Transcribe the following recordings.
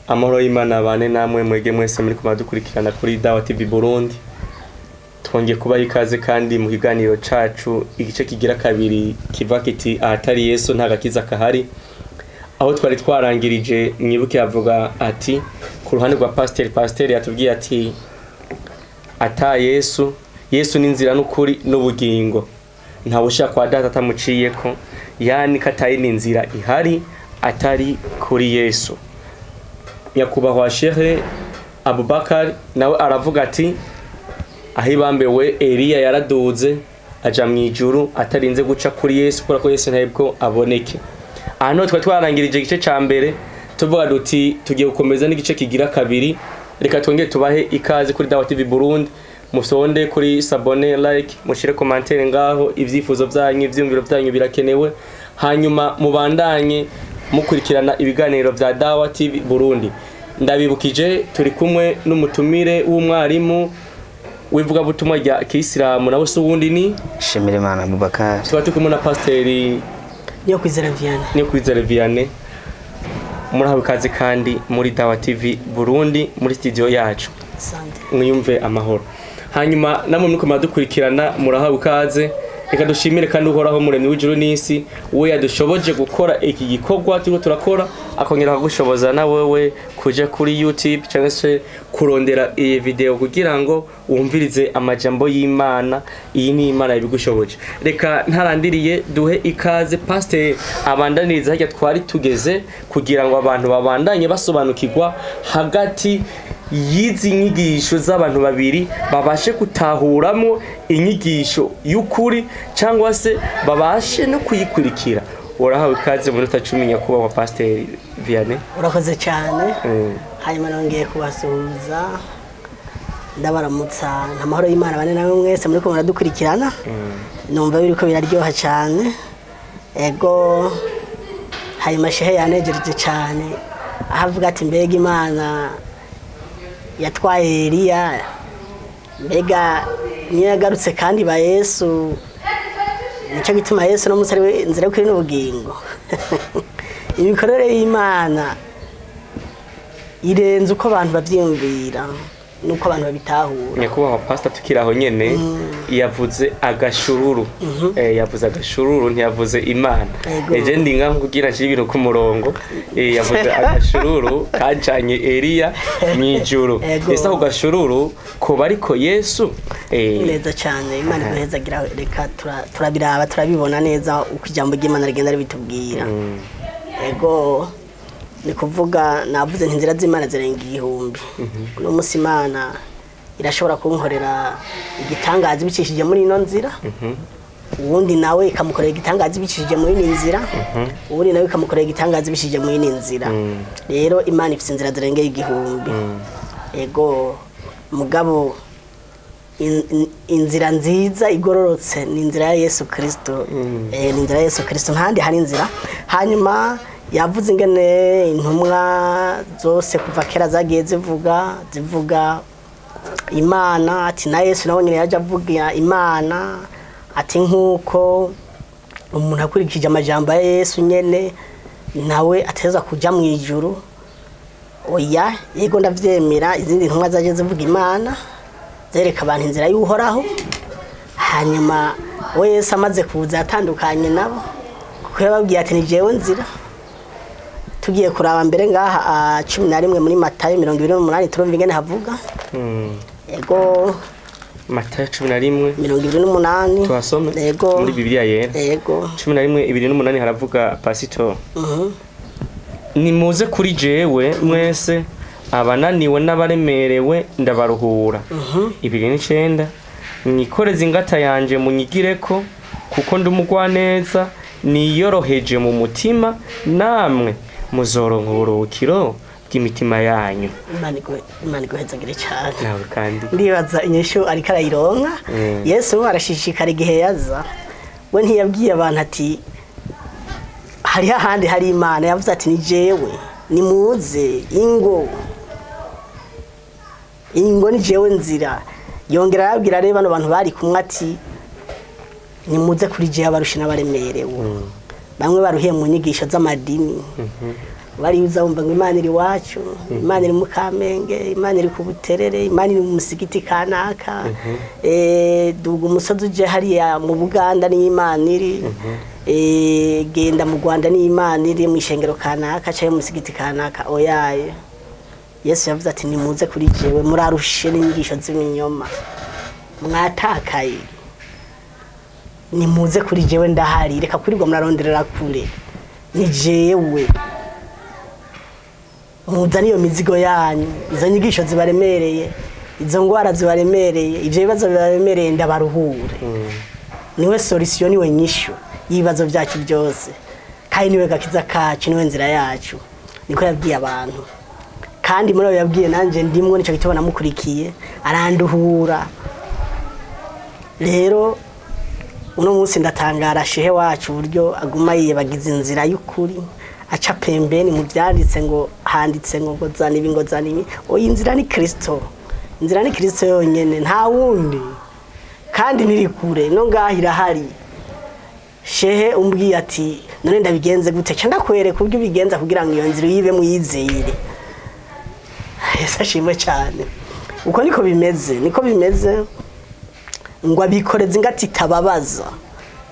Amahoro y'Imana bane namwe mwege mwese muri kumadukurikirana kuri Dawa TV Burundi. Twongeye kubaha ikaze kandi mu kiganiro cacu igice kigira kabiri kiva kiti Ahatari yesu ntagakiza kahari. Aho twari twarangirije mwibuke avuga ati ku ruhande rwa pasteur yatubwiye ati ata yesu ni inzira n'ukuri n'ubugingo. Nta bushaka kwa data atamuciyeko, yani katayi ni inzira ihari atari kuri Yesu. Nyakubahwa Sheikh Abubakar nawe aravuga ati ahibambewe Eliya yaraduze aja mwijuru atarinze guca kuri Yesu kora ko Yesu ntayibwo aboneke. Hano twa twarangirije igice ca mbere tuvuga duti tugiye gukomeza n'igice kigira kabiri. Reka twongere tubahe ikaze kuri Dawa TV Burundi, musonde kuri sabone, like, mushire commentaire ngaho, ivyifuzo byanyu ivyumviro byanyu birakenewe. Hanyuma mubandanye mukurikirana ibiganiro vya Dawa TV Burundi. Ndabibukije turi kumwe n'umutumire w'umwarimu wivuga butumwa rya Kisilamu nawe se wundi ni Shimirimana Abubakar. Tuba tukumwe na pasteur Kwizera Vianney. Murahawe kazi kandi muri Dawa TV Burundi muri studio yacu. Mwiyumve amahoro. Hanyuma namwe muriko madukurikirana murahawe kaze. Reka dushimire kandi uhoraho muremyi w'ijuru n'isi we yadushoboje gukora iki gikorwa turiko turakora, akongera kugushoboza na wewe kuja kuri YouTube cyangwa se kurondera iyi video kugira ngo wumvirize amajambo y'Imana. Iyi ni Imana yabigushoboje. Reka ntarandiriye duhe ikaze pasteur abandaniriza hajya twari tugeze kugira ngo abantu babandanye basobanukirwa hagati yizi nyigisho z'abantu babiri babashe gutahuramo inyigisho y'ukuri cyangwa se babashe no kuyikurikira. Urahawe ikaze mu minota 10 nyakubahwa pasteur Vianney. Urakoze cyane. Hanyuma nongeye kubasuhuza ndabaramutsa n'amahoro y'Imana bane namwe mwese muri ko muradukurikirana. Numva biriko biraryoha cyane. Ego hanyuma shehe yanejereje cyane ahavuga ati mbega Imana yatwaye Eliya, mbega niyo yagarutse kandi ba Yesu, nicyo gituma Yesu no musari inzira kuri n'ubugingo. Imikorere y'Imana irenze uko abantu bavyumvira nuko abantu babitahura. Nyakubahwa pastor tukiraho nyene yavuze agashururu. Yavuze agashururu ntiyavuze Imana. Eje ndinga kugira nshira ibintu ku murongo. Yavuze agashururu kajanye Eliya mwijuru. Ese ako gashururu ko bariko Yesu. Neza cyane Imana guhezagira. Reka turabiraba turabibona neza uko ijambo ry'Imana rigenda ribitubwira. Ego ni kuvuga navuze inzira z'Imana zirenga igihumbi. No musi Imana irashobora kunkorera igitangaza bicishije muri ino nzira. Uwundi nawe ikamukorera igitangaza bicishije muri ino nzira. Uwundi nawe ikamukorera igitangaza bicishije muri ino nzira. Rero Imana ifite inzira zirenga igihumbi. Ego mugabo inzira nziza igororotse ni inzira ya Yesu Kristo. Ni inzira ya Yesu Kristo ntandi hari inzira. Hanyuma yavuze ingene intumwa zose kuva kera zagiye zivuga Imana, ati na Yesu nawe nyine yaje avuga Imana, ati nkuko umuntu akurikije amajambo ya Yesu nyene nawe ateza kuja mu ijuru. Oya yego ndavyemera izindi ntumwa zaje zivuga Imana zereka abantu inzira y'uhoraho. Hanyuma we Yesu amaze kuza atandukanye nabo kuko yababwiye ati ni jewe nzira. Tugiye kuraba mbere ngaha 11 muri Matayo 28 turumva ingene havuga. Ego Matayo 11:28 twasome ego muri Bibiliya yera. Ego 11:28 haravuga pastor. Nimuze kuri jewe mwese abananiwe n'abaremerewe ndabaruhura. 2:9 Nikoreze ingata yanje munyigireko kuko ndumugwa neza niyoroheje mu mutima namwe muzoronka uburuhukiro bw'imitima yanyu. Imana iguhezagire cyane. Nawe kandi ndibaza inyishu ariko arayironka. Yesu arashishikara igihe yaza we ntiyabwiye abantu ati hari ahandi hari Imana. Yavuze ati ni jewe nimuze ingo ni jewe nzira. Yongera arabwira rero bano bantu bari kumwe ati nimuze kuri jewe abarusha n'abaremerewe. Bamwe baruhiye mu nyigisho z'amadini bari uzumva ngo Imana iri wacu, Imana iri mu Kamenge, Imana iri ku Buterere, Imana iri mu musigiti kanaka, duga umusozi uje hariya mu Buganda ni Imana iri, genda mu Rwanda ni Imana iri mu ishengero kanaka cyangwa mu musigiti kanaka. Oyaye Yesu yavuze ati nimuze kuri jewe murarushe n'inyigisho z'iminyoma mwatakaye, nimuze kuri jewe ndahari, reka kurirwa muraronderera kure, ni jewe muzana iyo mizigo yanyu, izo nyigisho zibaremereye, izo ngwara zibaremereye, ivyo bibazo bibaremereye ndabaruhure. Niwe solution, niwe nyishu y'ibibazo byacu byose, kandi niwe gakiza kacu, niwe nzira yacu. Niko yabwiye abantu, kandi muri abo yabwiye nanje ndimwo, nico gitubona mukurikiye aranduhura. Rero uno munsi ndatangara shehe wacu uburyo aguma yibagiza inzira y'ukuri, aca pembeni mu byanditse ngo handitse ngo zana ibi ngo zana ibi. Oya, inzira ni Kristo, inzira ni Kristo yonyene, nta wundi, kandi niri kure no ngahira hari. Shehe umbwiye ati none ndabigenze gute, cyangwa kwereka uburyo bigenza kugira ngo iyo nzira yibe muyizeyire. Yesu ashimwe cyane. Uko niko bimeze ngo abikoreze ingati itababaza.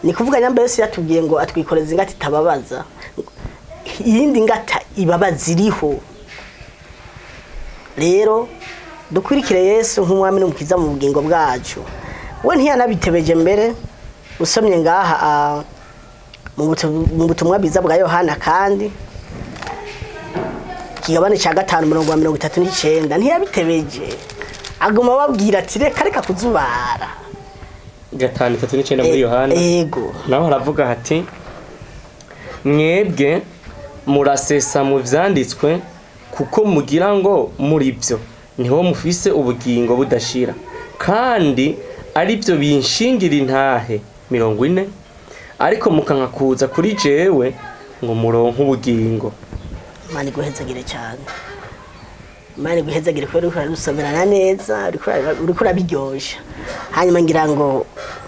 Ni kuvuga nyamba Yesu yatubwiye ngo atwikoreze ingati itababaza, iyindi ngata ibabaza iriho. Rero dukurikire Yesu nk'umwami n'umukiza mu bugingo bwacu. We ntiyanabitebeje mbere, usomye ngaha mu butumwa bwiza bwa Yohana kandi kigabane cya 5:39 ntiyabitebeje, aguma babwira ati reka kuzubara. 5:39 muri Yohana. Yego. Naho haravuga hati mwebwe murasesa mu vyanditswe kuko mugira ngo muri byo niho mufise ubugingo budashira, kandi ari byo binshingira intahe 40, ariko mukanka kuza kuri jewe ngo muronke ubugingo. Mani guhezagire cyane, Mani guhezagire ko uriko rusomerana neza, uriko urabiryosha. Hanyuma ngira ngo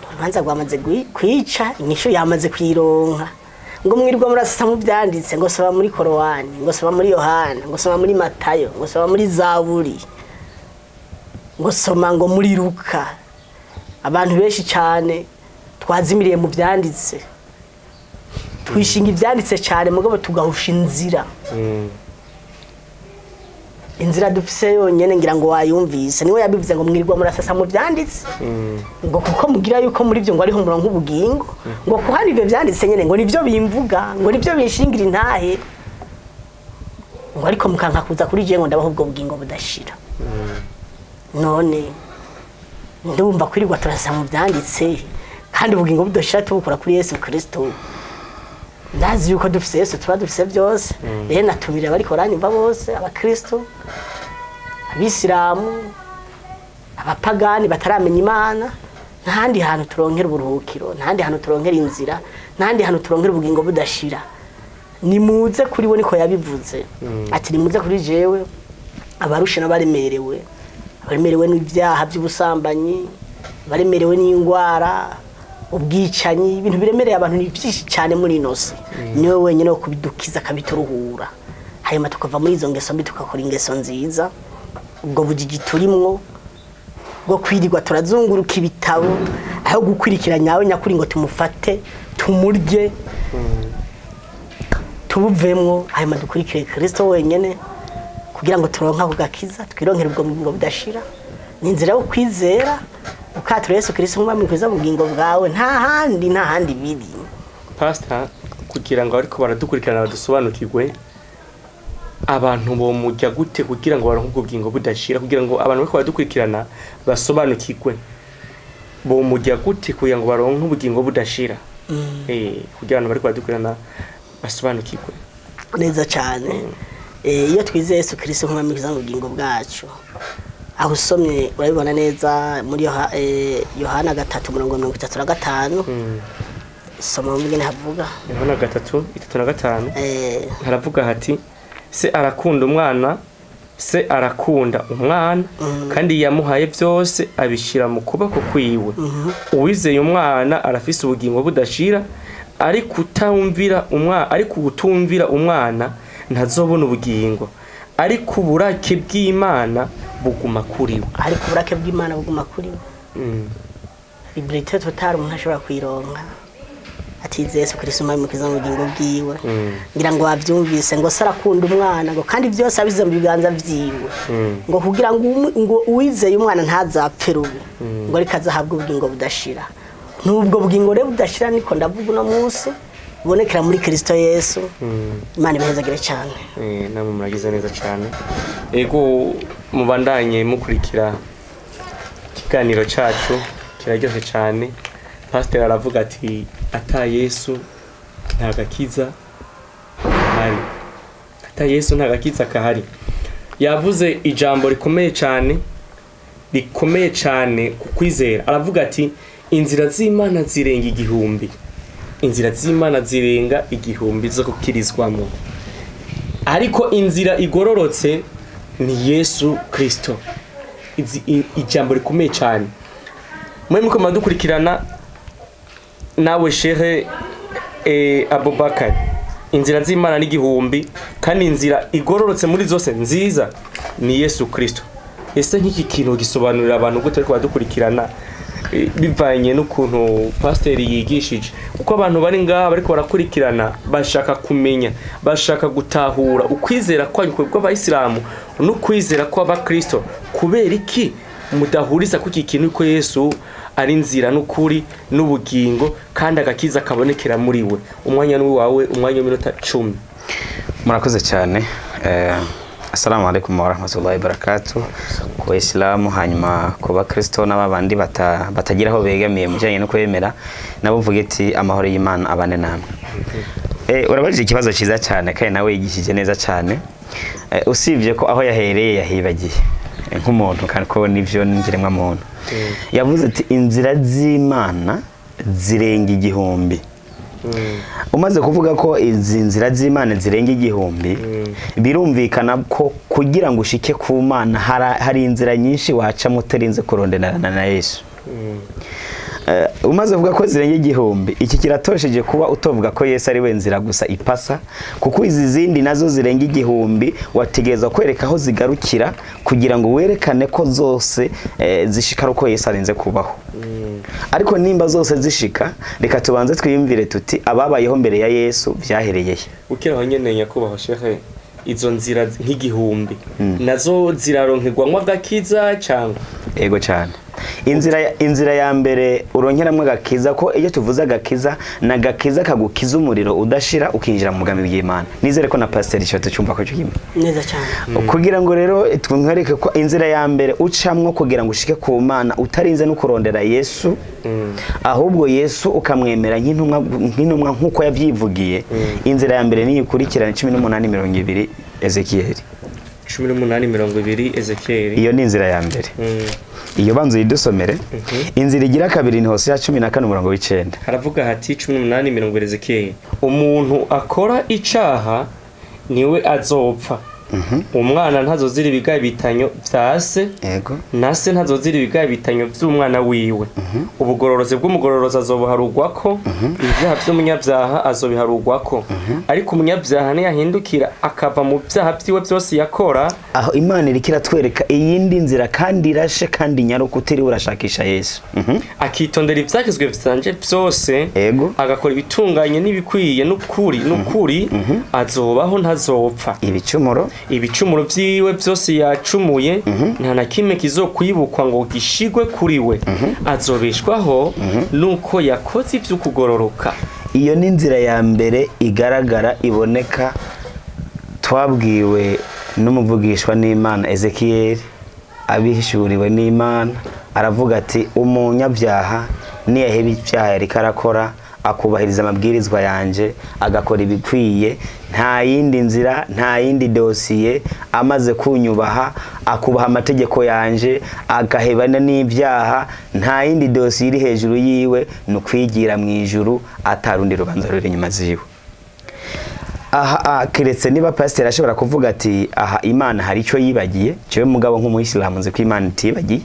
urubanza rwamaze kwica, inyishu yamaze kwironka. Ngo mwirwa murasasa mu byanditse, ngo saba muri Korowani, ngo saba muri Yohana, ngo saba muri Matayo, ngo saba muri Zaburi, ngo soma ngo muri Luka. Abantu benshi cyane twazimiriye mu byanditse, twishinga ibyanditse cyane, mugabo tugahusha inzira. Inzira dufise yonyene ngira ngo wayumvise, niwe yabivuze ngo mwirwa murasasa mu byanditse, ngo kuko mugira yuko muri byo ngo ariho muronka ubugingo, ngo kuhari ibyo byanditse nyene ngo nivyo bimvuga, ngo nivyo binshingira intahe, ngo ariko mukanka kuza kuri je ngo ndabaho ubwo bugingo budashira. None ndumva kwirirwa turasasa mu byanditse kandi ubugingo budashira tubukura kuri Yesu Kristo. Ndazi yuko dufise Yesu, tuba dufise byose. Rero natumire bari koranyumva bose, abakristo, abisilamu, abapagani bataramenya Imana, ntahandi hantu turonkera uburuhukiro, ntahandi hantu turonkera inzira, ntahandi hantu turonkera ubugingo budashira. Nimuze kuri we, niko yabivuze. Ati nimuze kuri jewe abarushe n'abaremerewe, abaremerewe n'ibyaha by'ubusambanyi, abaremerewe n'ingwara, ubwicanyi, ibintu biremereye abantu ni byinshi cyane muri inose. Niwe wenyine wo kubidukiza akabituruhura, hanyuma tukava muri izo ngeso mbi tukakora ingeso nziza. Ubwo bujiji turimwo bwo kwirirwa turazunguruka ibitabo, aho gukwirikira nyawe nyakuri ngo tumufate tumurye, tubuvemwo, hanyuma dukurikire Kristo wenyene kugira ngo turonka ako gakiza, twironkere ubwo bugingo budashira. Ni inzira yo kwizera, ukatura Yesu Kristo nk'umwami kwiza bugingo bwawe, nta handi biri. Pastor, kugira ngo ariko baradukurikirana badusobanukirwe, abantu bo mujya gute kugira ngo baronke ubugingo budashira, kugira ngo abantu bariko baradukurikirana basobanukirwe, bo mujya gute kugira ngo baronke ubugingo budashira? Kugira ngo bariko baradukurikirana basobanukirwe neza cyane. Iyo twizeye Yesu Kristo nk'umwami kwiza bugingo bwacu, aho usomye urabibona neza muri Yohana 3:35. Soma mugene havuga Yohana 3:35. Haravuga hati se arakunda umwana, se arakunda umwana, kandi yamuhaye byose abishira mu kuboko kwiwe. Uwizeye umwana arafise ubugingo budashira, ariko utumvira umwana ntazobona ubugingo, ariko uburake bw'Imana buguma kuri we. ariko uburake bw'Imana buguma kuri we. Liberté totale umuntu ashobora kuyironka atize Yesu Kristo umwami mukiza mu bugingo bwiwe. Ngira ngo wavyumvise ngo sarakunda umwana ngo kandi byose abize mu biganza vyiwe, ngo kugira ngo uwizeye umwana ntazapfe rubi, ngo ariko azahabwa ubugingo budashira. Nubwo bugingo rero budashira niko ndavuga uno munsi bonekera muri Kristo Yesu. Imana ibahezagire cyane. Namwe muragize neza cyane. Ego mubandanye mukurikira ikiganiro cyacu kiraryoshye cyane. Pastor aravuga ati ata Yesu ntagakiza kahari. Ata Yesu ntagakiza kahari. Yavuze ijambo rikomeye cyane kukwizera. Aravuga ati inzira z'Imana zirenga igihumbi. Inzira z'Imana zirenga igihumbi zo kukirizwamo, ariko inzira igororotse ni Yesu Kristo. Ijambo rikomeye cyane. Mwe muko madukurikirana nawe Shehe Abubakar, inzira z'Imana n'igihumbi, kandi inzira igororotse muri zose nziza ni Yesu Kristo. Ese nk'iki kintu gisobanurira abantu gute ariko badukurikirana bivanye n'ukuntu pastor yigishije? Uko abantu bari ngaha bariko barakurikirana bashaka kumenya, bashaka gutahura ukwizera kw'Abayisilamu n'ukwizera kw'Abakristo, kubera iki mudahuriza kuki kintu ko Yesu ari nzira n'ukuri n'ubugingo kandi agakiza kabonekera muri we? Umwanya ni wawe, umwanya w'iminota 10. Murakoze cyane. Assalamu alaikum wa rahmatullahi wa barakatuh. Ku Islamu hanyuma ku Bakristo n'abandi batagiraho begamiye mujanye no kwemera, nabo mvuge ati amahoro y'Imana abane namwe. Urabajije ikibazo cyiza cyane kandi nawe yigishije neza cyane. Usibye ko aho yahereye yahibagiye nk'umuntu kandi ko nivyo ngiremwa muntu. Yavuze ati inzira z'Imana zirenga igihumbi. Umaze kuvuga ko izi nzira z'Imana zirenga igihumbi, birumvikana ko kugira ngo ushike ku Mana hari inzira nyinshi waca mutarinze kuronderana na Yesu. Umaze kuvuga ko zirenga igihumbi, iki kiratosheje kuba utovuga ko Yesu ari we nzira gusa ipasa, kuko izi zindi nazo zirenga igihumbi wategeza kwereka aho zigarukira kugira ngo werekane ko zose zishika uko Yesu arinze kubaho. Ariko nimba zose zishika, reka tubanze twiyumvire tuti ababayeho mbere ya Yesu byahereye. Ukiraho nyene nyakubaho Shehe, izo nzira nk'igihumbi nazo ziraronkerwa agakiza cyangwa? Ego cyane. Inzira ya mbere uronkeramwe agakiza, ko iyo tuvuze agakiza na gakiza kagukiza umuriro udashira ukinjira mu mugambi w'Imana. Nizere ko na pastor cyo tucumva ko cyima neza cyane. Kugira ngo rero twumwereke ko inzira ya mbere ucamwo kugira ngo ushike ku Mana utarinze no kurondera Yesu, ahubwo Yesu ukamwemera nk'intumwa nkuko yavyivugiye. Inzira ya mbere ni ikurikirana 18:20 Ezekiel. 18:20 Ezekiel. Iyo ni inzira ya mbere. Iyo banzu yidusomere. Inzira igira kabiri ni Hosea 14:9. Haravuga hati 18:20 Ezekiel, umuntu akora icaha niwe azopfa. Umwana ntazozira ibigaye bitanyo vyase, nase ntazozira ibigaye bitanyo vy'umwana wiwe. Ubugororoze bw'umugororoza azobuharugwako, ivyaha vy'umunyabyaha azobiharugwako. Ariko umunyabyaha ntiyahindukira akava mu vyaha vyiwe byose yakora. Aho Imana irikira twereka iyindi nzira kandi irashe kandi nyaruko utiri urashakisha Yesu. Akitondera ivyagizwe vyanje vyose, agakora ibitunganye n'ibikwiye n'ukuri, azobaho ntazopfa. Ibicumuro vyiwe byose yacumuye nta na kimwe kizokwibukwa ngo gishigwe kuri we. Azobeshwaho nuko yakoze ivy'ukugororoka. Iyo ni inzira ya mbere igaragara iboneka, twabwiwe n'umuvugishwa n'Imana Ezekiel abihishuriwe n'Imana. Aravuga ati umunyabyaha niyaheba ibyaha yariko arakora akubahiriza amabwirizwa yanje agakora ibikwiye, nta yindi nzira nta yindi dosiye, amaze kunyubaha akubaha amategeko yanje agahebana n'ibyaha, nta yindi dosiye iri hejuru yiwe nukwigira mu ijuru atarundi rubanza ruri inyuma ziwe. Aha kiretse niba pastor ashobora kuvuga ati aha Imana hari icyo yibagiye, cyo mugabo nk'umuyisilamu nzi ko Imana itibagiye,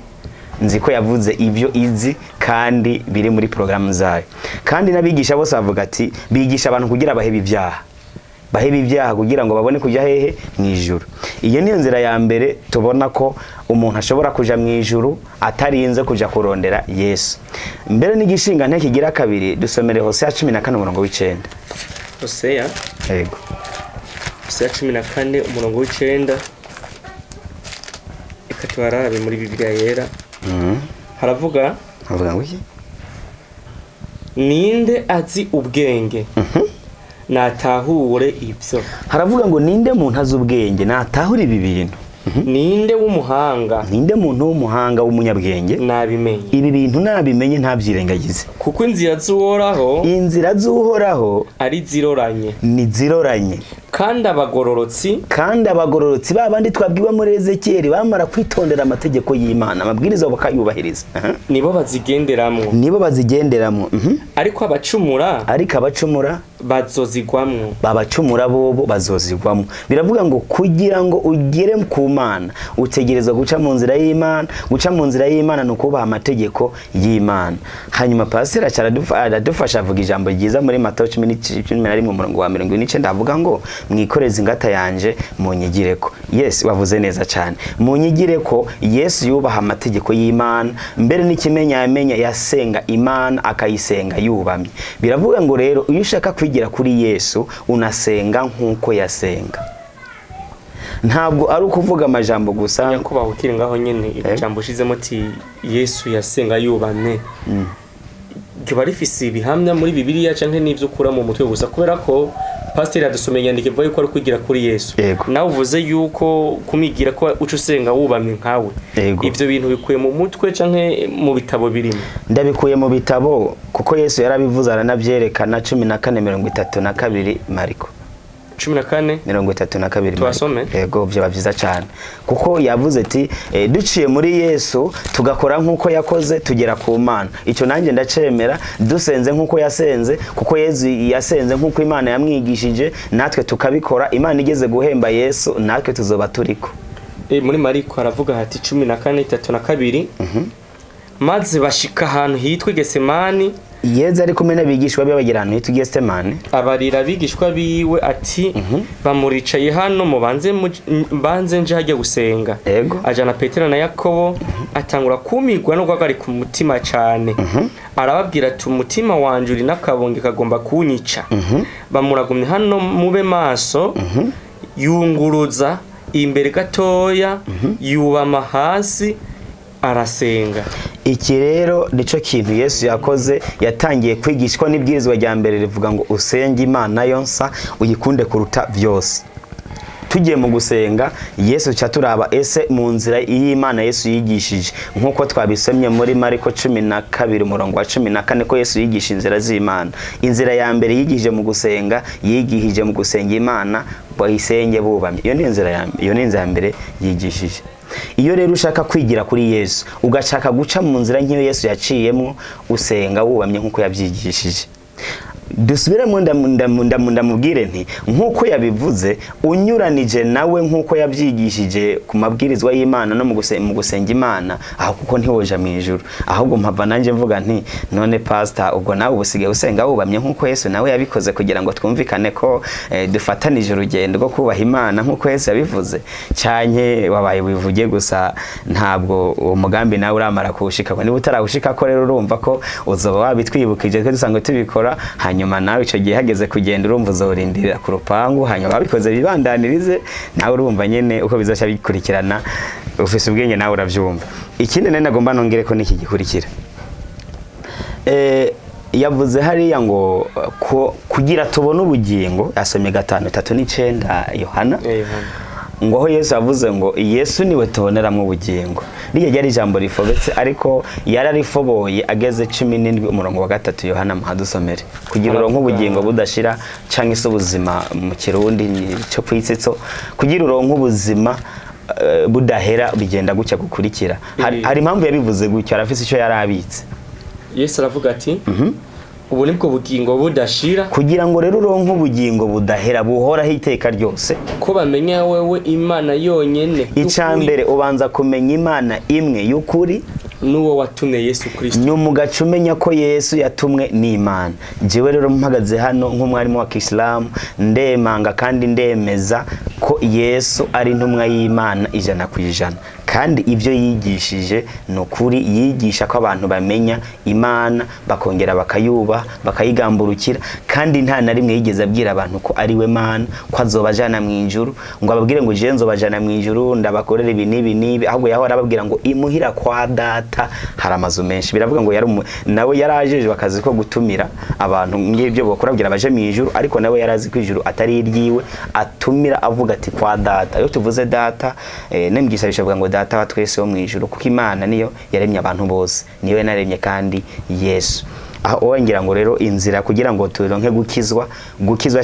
nzi ko yavuze ibyo izi kandi biri muri programu zayo. Kandi nabigisha bose bavuga ati bigisha abantu kugira bahebe ibyaha. bahebe ibyaha kugira ngo babone kujya hehe mu ijuru. Iyo niyo nzira ya mbere tubona ko umuntu ashobora kuja mu ijuru atarinze kuja kurondera Yesu. Mbere n'igishinga nteke kigira kabiri dusomere Hosea 14:9. Hosea Yego. Hosea 14:9. Eka twarabe muri Bibiliya yera. Haravuga ngo iki? Ninde azi ubwenge? Natahure ibyo. Haravuga ngo ninde muntu azi ubwenge natahure ibi bintu. Ninde w'umuhanga? Ninde muntu w'umuhanga w'umunyabwenge nabimenye. Ibi bintu nabimenye ntabyirengagize. Kuko inzira z'uhoraho ari ziroranye. Ni ziroranye. Kandi abagororotsi babandi twabwiwe muri Ezekiel bamara kwitondera amategeko y'Imana amabwiriza bakayubahiriza. Nibo bazigenderamo. Ariko abacumura bazozigwamwo. Babacumura bobo bazozigwamwo. Biravuga ngo kugira ngo ugere ku Mana utegereza guca mu nzira y'Imana. Guca mu nzira y'Imana no kubaha amategeko y'Imana. Hanyuma pastor aradufasha avuga ijambo ryiza muri Matayo 11:49 avuga ngo mwikoreze ingata yanje munyigireko. Yes, wavuze neza cyane. Munyigireko Yesu yubaha amategeko y'Imana, mbere n'ikimenya yamenya yasenga Imana akayisenga yubamye. Biravuga ngo rero iyo ushaka kwigira kuri Yesu unasenga nkuko yasenga. Ntabwo ari ukuvuga amajambo gusa ko bawukira ngaho nyene ijambo ushizemo ati Yesu yasenga yubamye. Kiba rifise ibihamya muri Bibiliya canke n'ivyo ukura mu mutwe gusa kubera ko pastor yadusomeye yandike vuga yuko ari kwigira kuri Yesu. Nawe uvuze yuko kumigira ko uco usenga wubamye nkawe. Ivyo bintu bikuye mu mutwe canke mu bitabo birimo? Ndabikuye mu bitabo kuko Yesu yarabivuze aranavyerekana 14:32 Mariko. 14:32 twasome. Yego byo bavyiza cyane kuko yavuze ati duciye muri Yesu tugakora nkuko yakoze tugera ku Mana. Ico nanjye ndacemera dusenze nkuko yasenze kuko Yesu yasenze nkuko Imana yamwigishije natwe tukabikora. Imana igeze guhemba Yesu natwe tuzoba turiko. Muri Mariko haravuga hati 14:32. Maze bashika ahantu hitwa Getsemani. Yezu ari kumwe n'abigishwa be bagira ahantu hitwa Getsemani. Abarira abigishwa biwe ati bamuricaye hano mbanze nje hajya gusenga. Ajana Petero na Yakobo atangura kumigwa no gwagari ku mutima cyane. Arababwira ati umutima wanje uri nakabonge kagomba kunyica. Bamuragumye hano mube maso. Yunguruza imbere gatoya yubama hasi arasenga. Iki rero nico kintu Yesu yakoze yatangiye kwigishwa n'ibwirizwa rya mbere rivuga ngo usenge Imana yonsa uyikunde kuruta byose. Tugiye mu gusenga Yesu cyaturaba ese mu nzira y'Imana Yesu yigishije nkuko twabisomye muri Mariko 12:14 ko Yesu yigisha inzira z'Imana. Inzira ya mbere yigishije mu gusenga yigihije mu gusenga Imana bayisenge bubamye. Iyo ni inzira ya mbere yigishije. Iyo rero ushaka kwigira kuri Yesu ugashaka guca mu nzira nk'iyo Yesu yaciyemo usenga wubamye nkuko yabyigishije. Dusubiremo ndamubwire nti nkuko yabivuze unyuranije nawe nkuko yabyigishije ku mabwirizwa y'Imana no mu gusenga Imana aho kuko ntiwoja mu ijuru. Ahubwo mpava nanje mvuga nti none pastor ubwo nawe ubusigaye usenga wubamye nkuko Yesu nawe yabikoze kugira ngo twumvikane ko dufatanije urugendo rwo kubaha Imana nkuko Yesu yabivuze cyanye wabaye wivuge gusa ntabwo umugambi nawe uramara kuwushika ko niba utarawushika ko rero urumva ko uzoba wabitwibukije ko dusanzwe tubikora. Hanyuma nawe ico gihe hageze kugenda urumva uzorindira ku rupangu hanyuma babikoze bibandanirize nawe urumva nyene uko bizacha bikurikirana ufise ubwenge nawe uravyumva. Ikindi nene nagomba nongere ko niki gikurikira yavuze hariya ngo kugira tubone ubugingo yasomye 5:39 Yohana. Ngo aho Yesu avuze ngo Yesu niwe tuboneramo ubugingo. Riye ryari ijambo rifobetse ariko yararifoboye ageze 17:3 Yohana muhadusomere. Kugira uronke ubugingo budashira canke se ubuzima mu Kirundi cyo kwitsetso kugira uronke ubuzima budahera bigenda gucya gukurikira. Hari impamvu yabivuze gutyo arafise ico yarabitse. Yesu aravuga ati ubu nibwo bugingo budashira kugira ngo rero uronke ubugingo budahera buhora hiteka ryose ko bamenya wewe Imana yonyene. Icambere ubanza kumenya Imana imwe y'ukuri nuwo watumye Yesu Kristo. Nyuma ugaca umenya ko Yesu yatumwe n'Imana. Jewe rero mpagaze hano nk'umwarimu wa Kisilamu ndemanga kandi ndemeza ko Yesu ari intumwa y'Imana 100%. Kandi ivyo yigishije no kuri yigisha ko abantu bamenya Imana bakongera bakayuba bakayigamburukira, kandi nta na rimwe yigeze abwira abantu ko ari we Mana, ko azobajana mu ijuru, ngo ababwire ngo je nzobajana mu ijuru ndabakorera ibi nibi, ahubwo yahora ababwira ngo imuhira kwa data hari amazu menshi. Biravuga ngo nawe yarajeje bakazi ko gutumira abantu ngibyo bokora kugira baje mu ijuru, ariko nawe yarazi ko ijuru atari iryiwe, atumira avuga ati kwa data. Iyo tuvuze data nemgisha bishavuga ngo data wa twese wo mu ijuru, kuko Imana niyo yaremye abantu bose, niyo yanaremye kandi Yesu. Aho wongera ngo rero inzira kugira ngo turonke gukizwa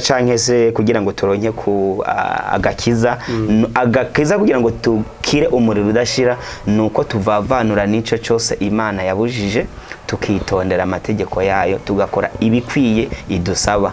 canke se kugira ngo turonke ku agakiza kugira ngo tukire umuriro udashira, nuko tuvavanura nico cyose Imana yabujije, tukitondera amategeko yayo, tugakora ibikwiye idusaba.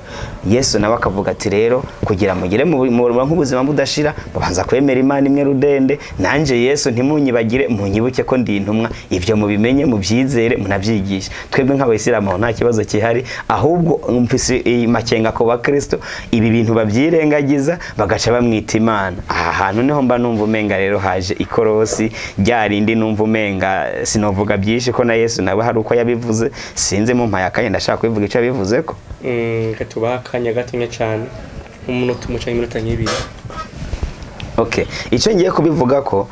Yesu nawe akavuga ati rero kugira mugire mu nk'ubuzima budashira babanza kwemera Imana imwe rudende, nanje Yesu ntimunyibagire, munyibuke ko ndi intumwa, ivyo mubimenye mubyizere munavyigisha. Twebwe nk'abayisilamu nta kibazo kihari, ahubwo mfise makenga ko ba Kristo ibi bintu babyirengagiza bagaca bamwita Imana. Aha hantu niho mba numva umenga rero haje ikorosi ryarindi, numva umenga sinovuga byinshi ko na Yesu nawe hari uko yabivuze, sinze mu mpayakanye ndashaka kubivuga ico yabivuze ko gatubaha akanya gatonya cyane umunota umuca iminota nk'ibiri. Okay, ico ngiye kubivuga ko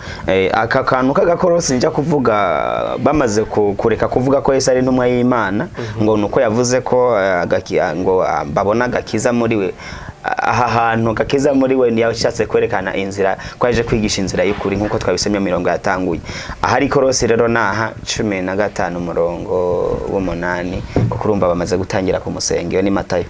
aka kantu k'agakorosi njya kuvuga bamaze kureka kuvuga ko Yesu ari intumwa y'Imana, ngo nuko yavuze ko ngo babona gakiza muri we. Aha hantu gakiza muri we yashatse kwerekana inzira, kwaje kwigisha inzira y'ukuri nkuko twabisemye mirongo yatanguye. Ahari korosi rero naha 15 umurongo w'8 kukurumba bamaze gutangira ku musenge, yo ni Matayo.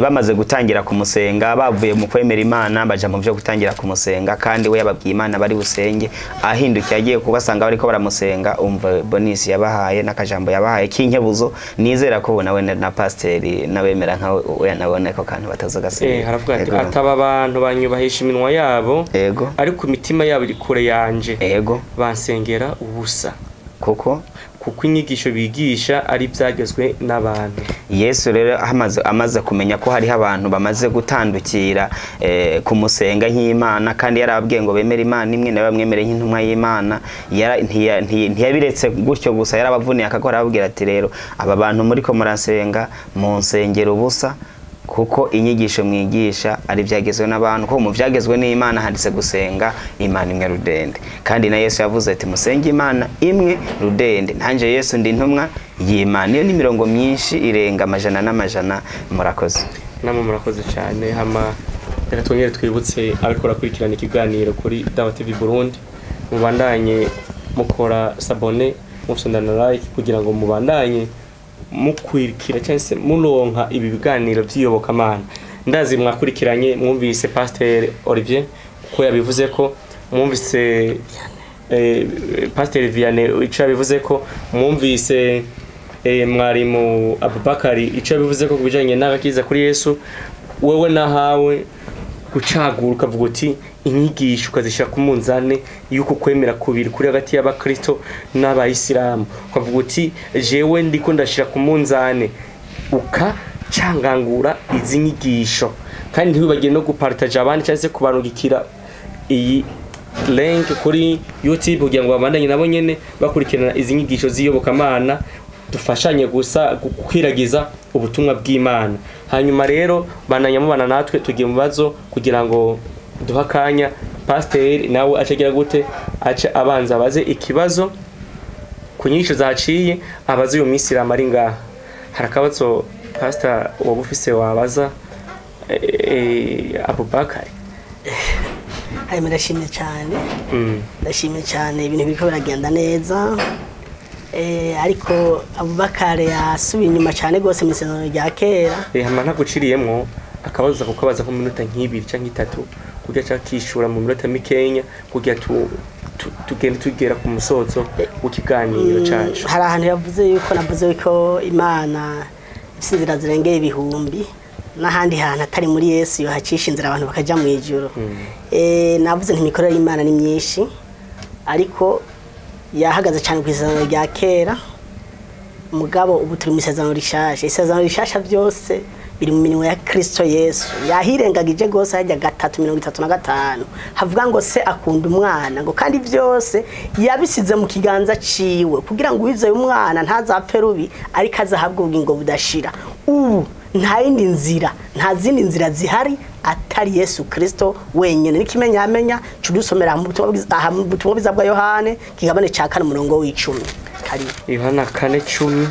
Bamaze gutangira kumusenga, bavuye mu kwemera Imana baja mu byo gutangira kumusenga, kandi we yababwiye Imana bari busenge. Ahindukiye agiye kubasanga bariko baramusenga, umva bonus yabahaye n'akajambo yabahaye kinkebuzo, nizera ko nawe na pasteri nabemera nka we yanabone ko kandi batazogasenga. Haravuga ati ataba abantu banyubahisha iminwa yabo, ariko imitima yabo iri kure yanje, bansengera ubusa. Kuko inyigisho bigisha ari byagezwe n'abantu. Yesu rero amaze kumenya ko hari abantu bamaze gutandukira kumusenga nk'Imana, kandi yarababwiye ngo bemere Imana imwe nawe bamwemere nk'intumwa y'Imana, ntiyabiretse gutyo gusa, yarabavuniye akakora ababwira ati rero aba bantu muri ko murasenga mu nsengero ubusa, kuko inyigisho mwigisha ari byagezwe n'abantu, ko mu byagezwe n'Imana handitse gusenga Imana imwe rudende. Kandi na Yesu yavuze ati musenge Imana imwe rudende, nanje Yesu ndi intumwa y'Imana. Niyo ni mirongo myinshi irenga amajana n'amajana. Murakoze namwe, murakoze cyane. Hama reka twongere twibutse abikora kurikirana ikiganiro kuri Dawa TV Burundi, mubandanye mukora sabone, mufundana like kugira ngo mubandanye mukwirikira cyangwa muronka ibi biganiro by'iyobokamana. Ndazi mwakurikiranye, mwumvise Pasteur Olivier ko yabivuze ko, mwumvise Pasteur Vianney ico yabivuze ko, mwumvise mwarimu Ahatari ico yabivuze ko kubijanye n'agakiza kuri Yesu. Wewe nahawe gucagura ukavuga uti inyigisho ukazishira ku munzane yuko kwemera kubiri kuri hagati y'abakristo n'abayisilamu, ukavuga uti jewe ndiko ndashira ku munzane, ukacangangura izi nyigisho, kandi ntiwibagiye no gupartage abandi cyangwa se kubarungikira iyi link kuri YouTube kugira ngo babandanye nabo nyene bakurikirana izi nyigisho z'iyobokamana, dufashanye gusa kwiragiza ubutumwa bw'Imana. Hanyuma rero bananyamubana natwe tugiye mu bazo kugira ngo duhakanya Pasteur nawe acagira gute, aca abanza baze ikibazo kunyisho zaciye abaze uyu Misiramu ari ngaha. Harakabazo Pastor wabufise wabaza Abubakar. Ndashimye cyane, ndashimye cyane, ibintu biriko biragenda neza. Ariko Abubakar yasubiye inyuma cyane gose mu isezerano rya kera. Hama ntaguciriyemwo akabaza kukabaza ko minota nk'ibiri canke 3 kujya cyakishura mu minota mikenya kujya tugenda tugera ku musozo w'ikiganiro cyacu. Hari ahantu navuze yuko Imana isinzira zirengera ibihumbi, n'ahandi hantu atari muri Yesu yohacisha inzira abantu bakaja mu ijuru. Navuze nti imikorere y'Imana ni myinshi, ariko yahagaze cyane ku isezerano rya kera mugabo ubu turi mu isezerano rishasha. Isezerano rishasha byose biri mu minwe ya Kristo Yesu. Yahirengagije gose hajya 3:35 havuga ngo se akunda umwana ngo kandi byose yabisize mu kiganza ciwe kugira ngo uwizeye umwana ntazapfe rubi ariko azahabwa ubugingo budashira. Ubu nta yindi nzira, nta zindi nzira zihari atari Yesu Kristo wenyene. Nikimenya amenya cudusomera mu butumwa bwiza bwa Yohane kigabane ca 4:10. Kari Yohana 4:10.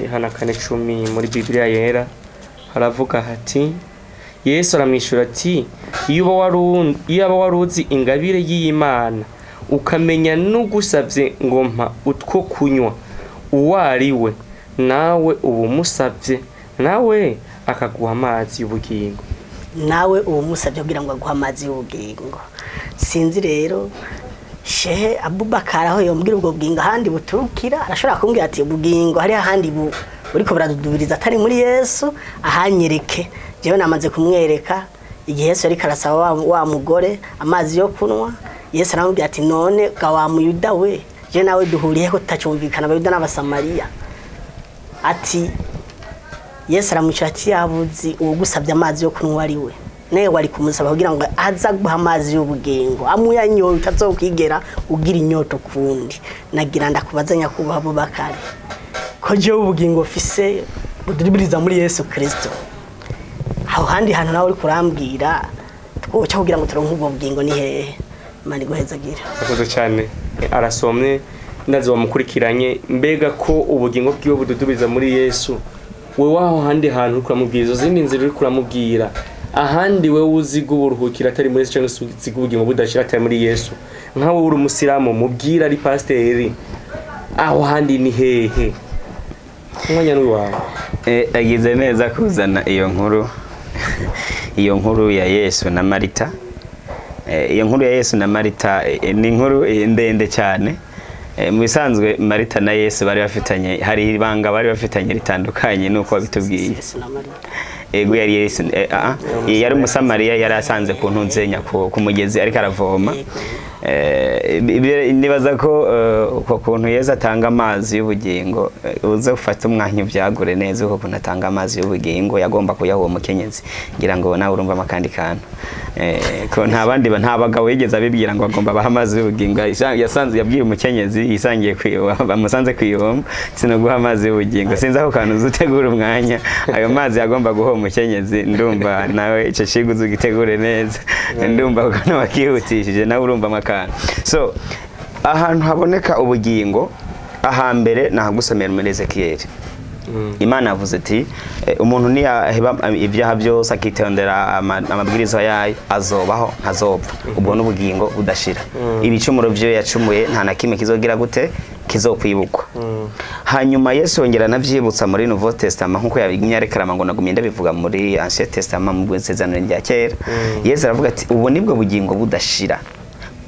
Yohana 4:10 muri Biblia yera haravuga hati Yesu aramwishura ati iyo aba waruzi ingabire y'Imana ukamenya n'ugusavye ngo mpa utwo kunywa uwariwe nawe ubu musavye nawe akaguha amazi y'ubugingo. Nawe ubu musavye kugira ngo aguha amazi y'ubugingo. Sinzi rero Shehe Abubakar aho yombwira ubwo bugingo handi buturukira arashobora kumbwira ati ubugingo hari handi buriko buradudubiriza atari muri Yesu ahanyereke. Jewe namaze kumwereka igihe Yesu yari karasaba wa mugore amazi yo kunwa. Yesu aramubwira ati none ga wa muyuda we je nawe duhuriye ko tutacyumvikana abayuda n'abasamariya. Ati Yesu aramucira ati yabuzi ugusabye amazi yo kunwa ari we newe wari kumusaba kugira ngo aza guha amazi y'ubugingo amuyanyoye utazokigera ugira inyoto kundi. Nagira ndakubaza nyakubaha Abubakar ko je ubugingo fise buduribiriza muri Yesu Kristo. Aho handi hantu nawe uri kurambwira twoca kugira ngo turonke ubwo bugingo ni hehe? Imana iguhezagira. Akoze cyane arasomye ndazo bamukurikiranye mbega ko ubugingo bwiwe bududubiriza muri Yesu. We waho handi hantu uri kuramubwira izo zindi nzira uri kuramubwira ahandi we uziga uburuhukira atari muri Yesu cyangwa uziga ubugingo budashira atari muri Yesu. Nkawe uri umusiramu mubwira ari pasiteri aho handi ni hehe? Umwanya ni wawe. Agize neza kuzana iyo nkuru ya Yesu na Marita. Iyo nkuru ya Yesu na Marita ni inkuru ndende cyane. Mu bisanzwe Marita na Yesu bari bafitanye hari ibanga bari bafitanye ritandukanye nuko babitubwiye. Ego yari Yesu yari umusamariya yari asanze ku ntunzenya ku mugezi ariko aravoma. Nibaza ko kuntu Yesu atanga amazi y'ubugingo uze ufata umwanya byagure neza uko kuntu atanga amazi y'ubugingo yagomba kuyaho umukenyezi ngira ngo nawe urumva amakandi kantu ko nta bandi bagabo yigeze abibwira ngo agomba baha amazi y'ubugingo yasanze yabwiye umukenyezi yisangiye bamusanze kwiyomba sino guha amazi y'ubugingo sinzi aho kantu uzutegura umwanya ayo mazi yagomba guha umukenyezi ndumva nawe ico shiguze ugitegure neza ndumva ko wakihutishije nawe urumva amakandi. So ahantu haboneka ubugingo ahambere nahagusomera muri Ezekiel. Imana yavuze ati umuntu ni ibyaha byose akitondera amabwiriza yayo azobaho ntazopfa ubwo n'ubugingo budashira. Ibicumuro byo yacumuye nta na kimwe kizogira gute kizokwibukwa. Hanyuma Yesu yongera navyibutsa muri Nouveau Testament nkuko yabinyarekarama ngo nagumye bivuga muri Ancien Testament mu bw'isezerano rya kera. Yesu aravuga ati ubu nibwo bugingo budashira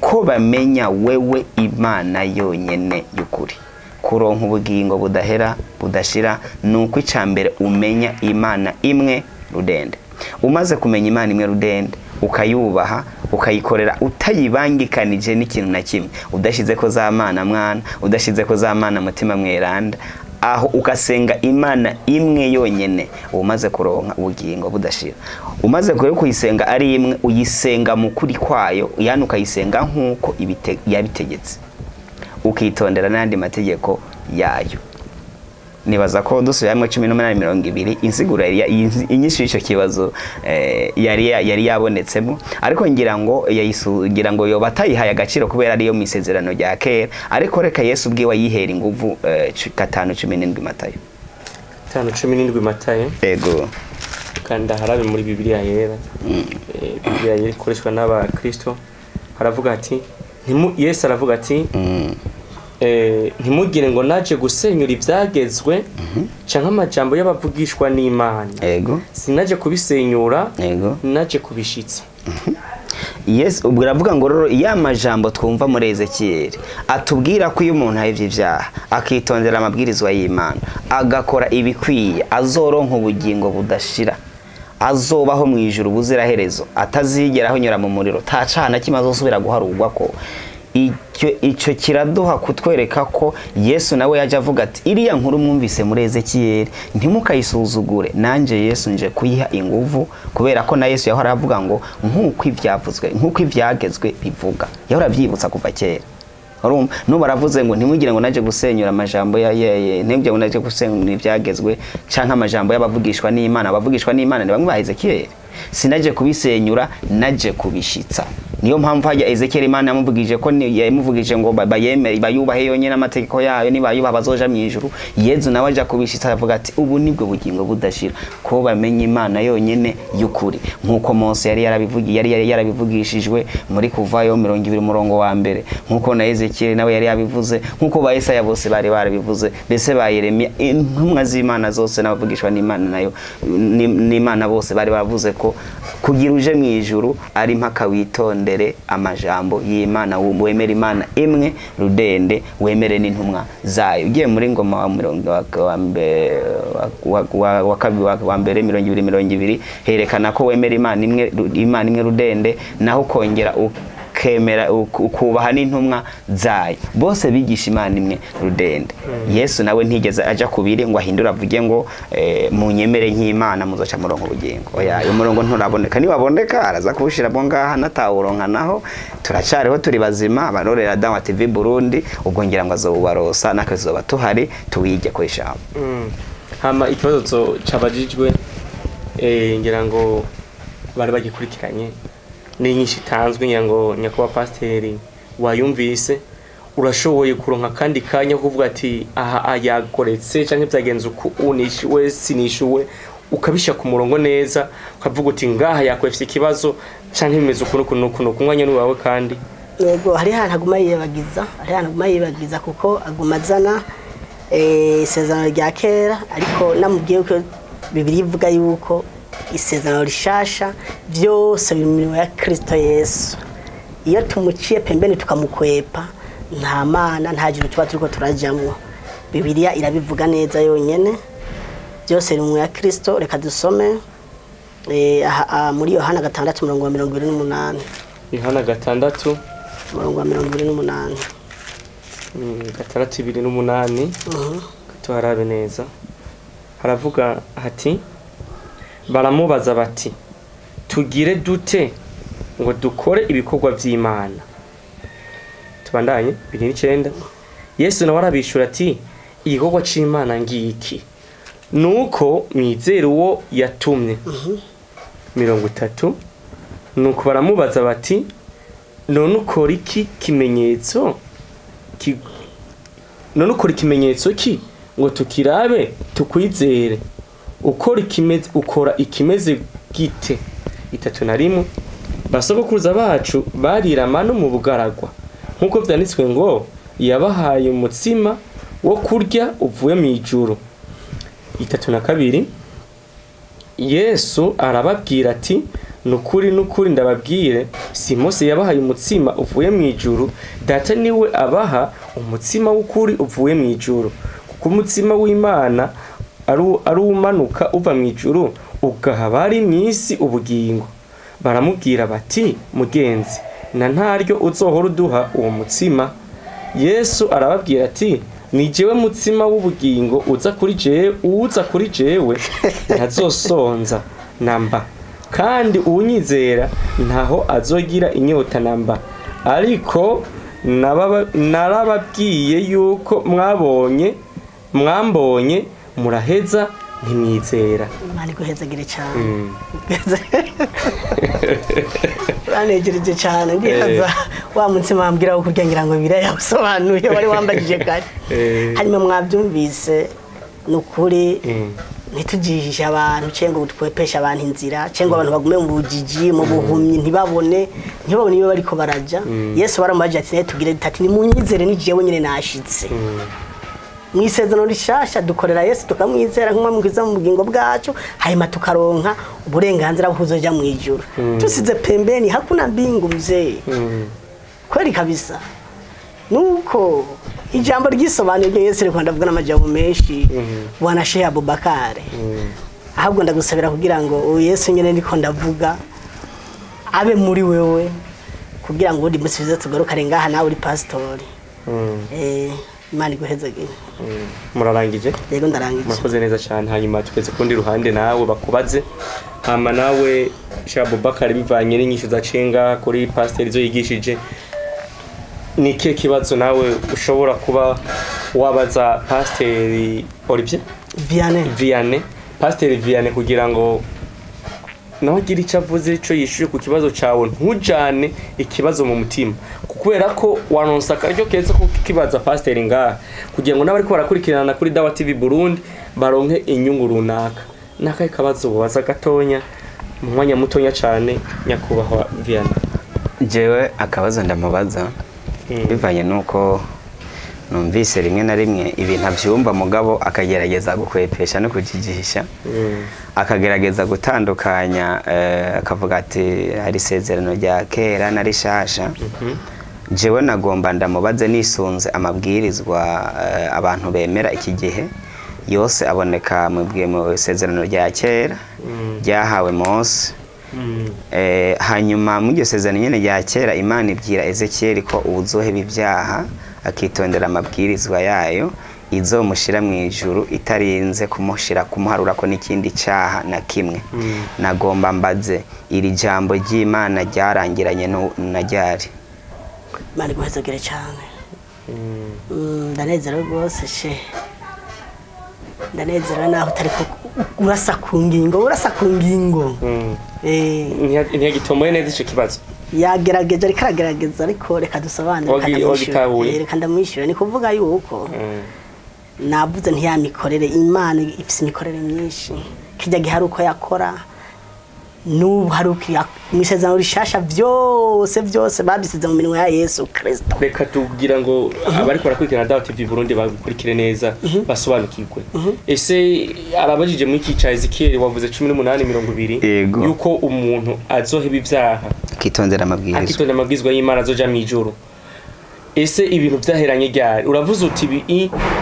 ko bamenya wewe Imana yonyene y'ukuri. Kuronka ubugingo budahera budashira nuko icambere umenya Imana imwe rudende. Umaze kumenya Imana imwe rudende ukayubaha ukayikorera utayibangikanije n'ikintu na kimwe udashize ko za Mana mwana udashize ko za Mana mutima mweranda aho ukasenga Imana imwe yonyene umaze kuronka ubugingo budashira. Umaze kuyisenga ari imwe uyisenga mu kuri kwayo yani ukayisenga nkuko yabitegetse ukitondera n'andi mategeko yayo. Nibaza ko dusubiyamwe 18:20 insigura inyishu ico kibazo yari yabonetsemo ariko ngira ngo yo batayihaye agaciro kubera ari yo misezerano rya kera ariko reka Yesu bwiwe yihera inguvu 5:17 Matayo 5:17 Matayo. Ego kandi harabe muri Biblia yera. Biblia yera ikoreshwa n'abakristo haravuga ati Yesu aravuga ati ntimugire ngo naje gusenyura ibyagezwe canke amajambo y'abavugishwa n'Imana. Ego sinaje kubisenyura ego naje kubishitsa. Yes ubwo ravuga ngo rero ya majambo twumva muri Ezekiel atubwira ko iyo umuntu ahevye ivyaha akitondera amabwirizwa y'Imana agakora ibikwiye azoronka ubugingo budashira azobaho mu ijuru buzira herezo atazigeraho nyura mu muriro tacana kimaze usubira guharugwa ko icyo kiraduha kutwereka ko Yesu nawe yaje avuga ati iriya nkuru mwumvise muri Ezekiyeli ntimukayisuzugure nanje Yesu nje kuyiha inguvu kubera ko na Yesu yahora avuga ngo nk'uko ivyagezwe bivuga yahora avyibutsa kuva kera no baravuze ngo ntimugire ngo naje gusenyura amajambo ntibyo ngo naje gusenyura ivyagezwe canka amajambo y'abavugishwa n'Imana abavugishwa n'Imana ni bamwe ba Ezekiyeli sinaje kubisenyura naje kubishitsa niyo mpamvu hajya Ezekiyeli Imana yamuvugije ko yamuvugije ngo bayemere bayubahe yonyene amategeko yayo nibayubaha bazoja mu ijuru Yezu nawe aja kubishitsa avuga ati ubu nibwo bugingo budashira ko bamenye Imana yonyene y'ukuri nkuko Mose yari yarabivugishijwe muri Kuvayo 20 murongo wa mbere nkuko na Ezekiyeli nawe yari yabivuze nkuko ba Yesaya bose bari barabivuze bese ba Yeremiya intumwa z'Imana zose n'abavugishwa n'Imana nayo n'Imana bose bari bavuze ko kugira uje mu ijuru ari mpaka witondere amajambo y'Imana wemere Imana imwe rudende wemere n'intumwa zayo ugiye muri ngoma wa 2 herekana ko wemere Imana imwe rudende naho kongera ukemera ukubaha n'intumwa zayo bose bigisha Imana imwe rudende Yesu nawe ntigeze aja kubiri ngo ahindura avuge ngo munyemere nk'Imana muzoca murongo bugingo oya uyu murongo nturaboneka nibaboneka araza kubushiramo ngaha natawuronka naho turacariho turi bazima abarorera Dawa TV Burundi ubwo ngira ngo azobubarosa nakazoba tuhari tuwige ko ishamba hama ikibazo cabajijwe ngira ngo bari bagikurikiranye ni nyinshi tanzwe ngira ngo nyakuba pasteri wayumvise urashoboye kuronka kandi kanya kuvuga ati aha ayakoretse canke byagenze uko unishiwe sinishuwe ukabisha ku murongo neza ukavuga uti ngaha yakwefise ikibazo canke bimeze ukuntu kumwanya n'uwawe kandi yego hari hantu aguma yibagiza kuko aguma azana isezerano rya kera ariko namubwiye ko Bibiliya ivuga yuko isezerano rishasha byose biri mu mirimo ya Kristo Yesu iyo tumuciye pembeni tukamukwepa nta mana nta gihe tuba turiko turajamwo Bibiliya irabivuga neza yonyene byose biri mu ya Kristo reka dusome muri Yohana 6:28 Yohana 6:28 6:28 tuharabe neza haravuga hati baramubaza bati tugire dute ngo dukore ibikorwa by'Imana tubandanye 29 Yesu nawe arabishura ati igikorwa c'Imana ngiki nuko mwizera uwo yatumye 30 nuko baramubaza bati none ukora iki kimenyetso ki ngo tukirabe tukwizere ukora ikimeze gite 31 basogokuruza bacu barira manu mu bugaragwa nkuko vyanditswe ngo yabahaye umutsima wo kurya uvuye mu ijuru 32 Yesu arababwira ati nukuri ndababwire si Mose yabahaye umutsima uvuye mu ijuru data niwe abaha umutsima w'ukuri uvuye mu ijuru kuko umutsima w'Imana ari umanuka uva mu ijuru ugaha bari mwisi ubugingo baramubwira bati mugenzi na ntaryo uzohora uduha uwo mutsima Yesu arababwira ati ni jewe mutsima w'ubugingo uza kuri jewe ntazosonza namba kandi unyizera ntaho azogira inyota namba ariko narababwiye yuko mwambonye muraheza ntimwizera Imana guhezagire cyane banegereje cyane ndihaza wa mutsima ambwira wo kurya ngira ngo birayasobanuye wari wambagije kare hanyuma mwabyumvise nukuri ntitujijisha abantu cengo twepesha abantu inzira cengo abantu bagume mu bujiji mu buhumyi ntibabone iyo bariko baraja Yesu baramubaje ati tugire ati ni munyizere ni jewe nyine nashitse mwisezerano rishasha dukorera Yesu tukamwizera nk'umwamwiza mu bugingo bwacu hanyuma tukaronka uburenganzira bw'uzoja mu ijuru tusize pembeni hakuna mbingu mzee kweli kabisa nuko ijambo ryisobanuye Yesu riko ndavuga n'amajambo menshi bwana Sheikh Abubakar ahubwo ndagusabira kugira ngo Yesu nyene ndiko ndavuga abe muri wewe kugira ngo undi musi bize tugarukare ngaha nawe uri pastori. Imana iguhezagire. Murarangije? Yego ndarangije. Murakoze neza cyane. Hanyuma tugeze kundi ruhande nawe bakubaze. Hama nawe Shabo Bakari bivanye n'inyishu zacenga kuri pastor zo yigishije. Nike kibazo nawe ushobora kuba wabaza pastor Olivier Vianney pastor Vianney kugira ngo nawe agira icyo avuze cyo yishyuye ku kibazo cyawe ntujane ikibazo mu mutima kubera ko wanonsa akaryo keza ko kibaza pastor ngaha kugira ngo n'abari ko barakurikirana kuri Dawa TV Burundi baronke inyungu runaka nakaye kabazo baza gatonya mu mwanya mutonya cyane nyakubahwa Vianney. Jewe akabazo ndamubaza bivanye nuko numvise rimwe na rimwe ibintu avyumva mugabo akagerageza gukwepesha no kujijihisha akagerageza gutandukanya akavuga ati hari sezerano rya kera na rishasha. Jewe nagomba ndamubaze nisunze amabwirizwa abantu bemera iki gihe yose aboneka mu sezerano rya kera ryahawe Mose. Hanyuma mu iryo sezerano nyene rya kera Imana ibwira Ezekiel ko ubuzoheba ibyaha akitondera amabwirizwa yayo izomushira mu ijuru itarinze kumuharura ko n'ikindi cyaha na kimwe. Nagomba mbaze iri jambo ry'Imana ryarangiranye na ryari? Imana iguhezagire cyane. Ndanezerewe rwose she. Ndanezerewe naho utari urasa ku ngingo. Ntiyagitomoye neza icyo kibazo. Yagerageje ariko aragerageza ariko reka dusobanure reka ndamwishyura ni kuvuga yuko navuze ntiyamikorere Imana ifise imikorere myinshi kijya gihari uko yakora n'ubu harukiya misezano rishasha byose babisize mu minwe ya Yesu Kristo. Reka tugira ngo abari barakurikirana Dawa TV Burundi babikurikire neza basobanukirwe. Ese arabajije mu iki cya Ezekiel wavuze 18:20 yuko umuntu azoheba ibyaha akitondera amabwirizwa y'Imana azoja mu ijuru. Ese ibintu byaheranye ryari? Uravuze uti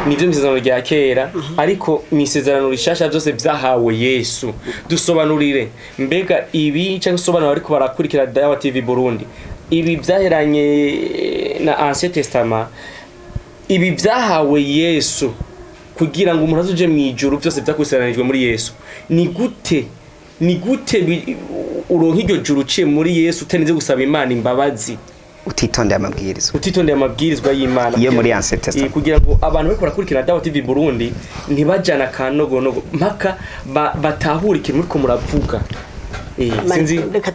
nivyo misezerano rya kera ariko misezerano rishasha byose byahawe Yesu. Dusobanurire mbega ibi cyangwa sobanura ariko barakurikira Dawa TV Burundi ibi byaheranye na Ancien Testament ibi byahawe Yesu kugira ngo umuntu azuje mu ijuru byose byakuseranijwe muri Yesu. Ni gute uronka iryo juru uciye muri Yesu utanize gusaba Imana imbabazi utitondeye amabwirizwa y'Imana iyo muri Ancien Testament kugira ngo abantu bari barakurikirana Dawa TV Burundi ntibajana kanogonogo mpaka batahurike muri ko muravuga. Sinzi reka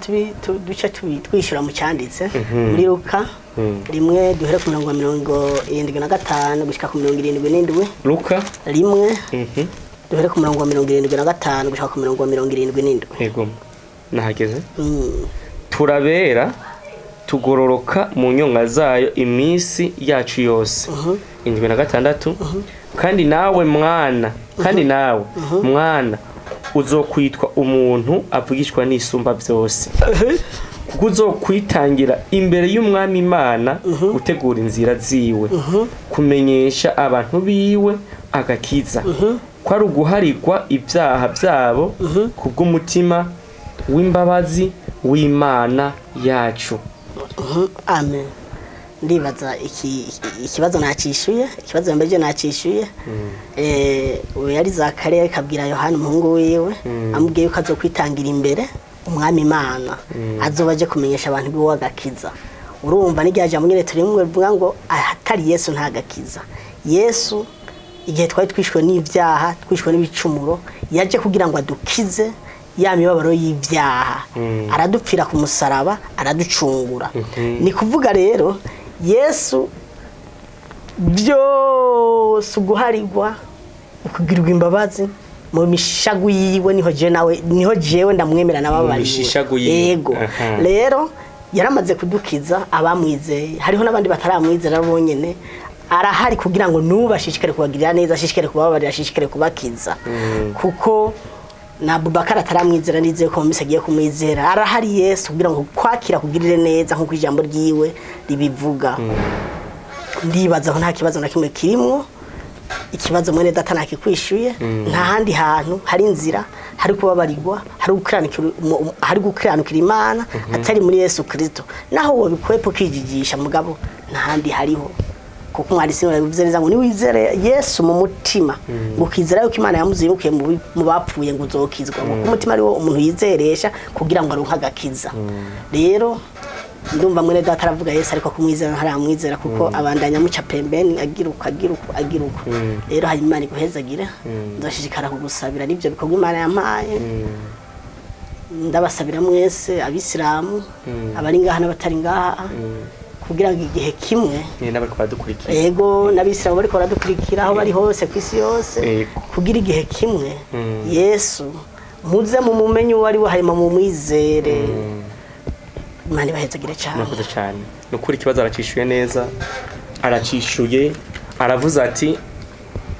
duce twishura mu cyanditse muri Luka rimwe duhere ku 75 gushika ku 77. Luka rimwe duhere ku 75 gushika ku 77. Yego nahageze. Turabera tugororoka mu nyonga zayo iminsi yacu yose. 76 kandi nawe mwana uzokwitwa umuntu avugishwa n'isumba byose kuko uzokwitangira imbere y'umwami Imana gutegura inzira ziwe kumenyesha abantu biwe agakiza ko ari uguharigwa ibyaha byabo kubw'umutima w'imbabazi w'Imana yacu. Amen. Ndibaza ikibazo nacishuye yambeje nacishuye yari Zakariya kabwira Yohana umuhungu wiwe amubwiye ko azokwitangira imbere umwami Imana azobaje kumenyesha abantu biwe agakiza. Urumva n'igihaje mu nyene turimwe bivuga ngo ahatari Yesu ntagakiza. Yesu igihe twari twishwe n'ibyaha twishwe n'ibicumuro yaje kugira ngo adukize ya mibabaro y'ibyaha aradupfira ku musaraba araducungura. Ni kuvuga rero Yesu byose uguharigwa ukugirwa imbabazi mu mishagu yiwe niho jewe ndamwemera n'ababari. Yego rero yaramaze kudukiza abamwizeye hariho n'abandi bataramwizera bonyene arahari kugira ngo nubashishikare kubagirira neza ashishikare kubabarira ashishikare kubakiza kuko na Abubakar ataramwizera nizeye ko mumisa agiye kumwizera arahari Yesu kugira ngo kwakira kugirire neza nko kwijambo ryiwe ribivuga. Ndibaza ko nta kibazo na kimwe kirimo ikibazo mwene data nakikwishuye nta handi hantu hari inzira hari kubabarirwa hari gukiranukira Imana atari muri Yesu Kristo naho wobikwepo kijigisha mugabo nta handi hariho kuko umwanditsi yavuze neza ngo niwizere Yesu mu mutima ngukizera yuko Imana yamuzimukiye mu bapfuye ngo uzokizwa kuko umutima ari wo umuntu yizeresha kugira ngo aronke agakiza rero ndumva mwene data aravuga Yesu ariko kumwizera ntaramwizera kuko abandanya muca pembeni agiruka rero hari Imana iguhezagira ndashishikara kugusabira nibyo bikorwa Imana yampaye ndabasabira mwese abisilamu abari ngaha n'abatari ngaha kugira ngo igihe kimwe n'abariko baradukurikira yego n'abisilamu bariko baradukurikira aho bari hose kwisi yose kugira igihe kimwe Yesu muze mu mumenyi wari wahayima mu mwizere Imana ibahezagire cyane murakoze cyane nukuri ikibazo aracishuye neza aracishuye aravuze ati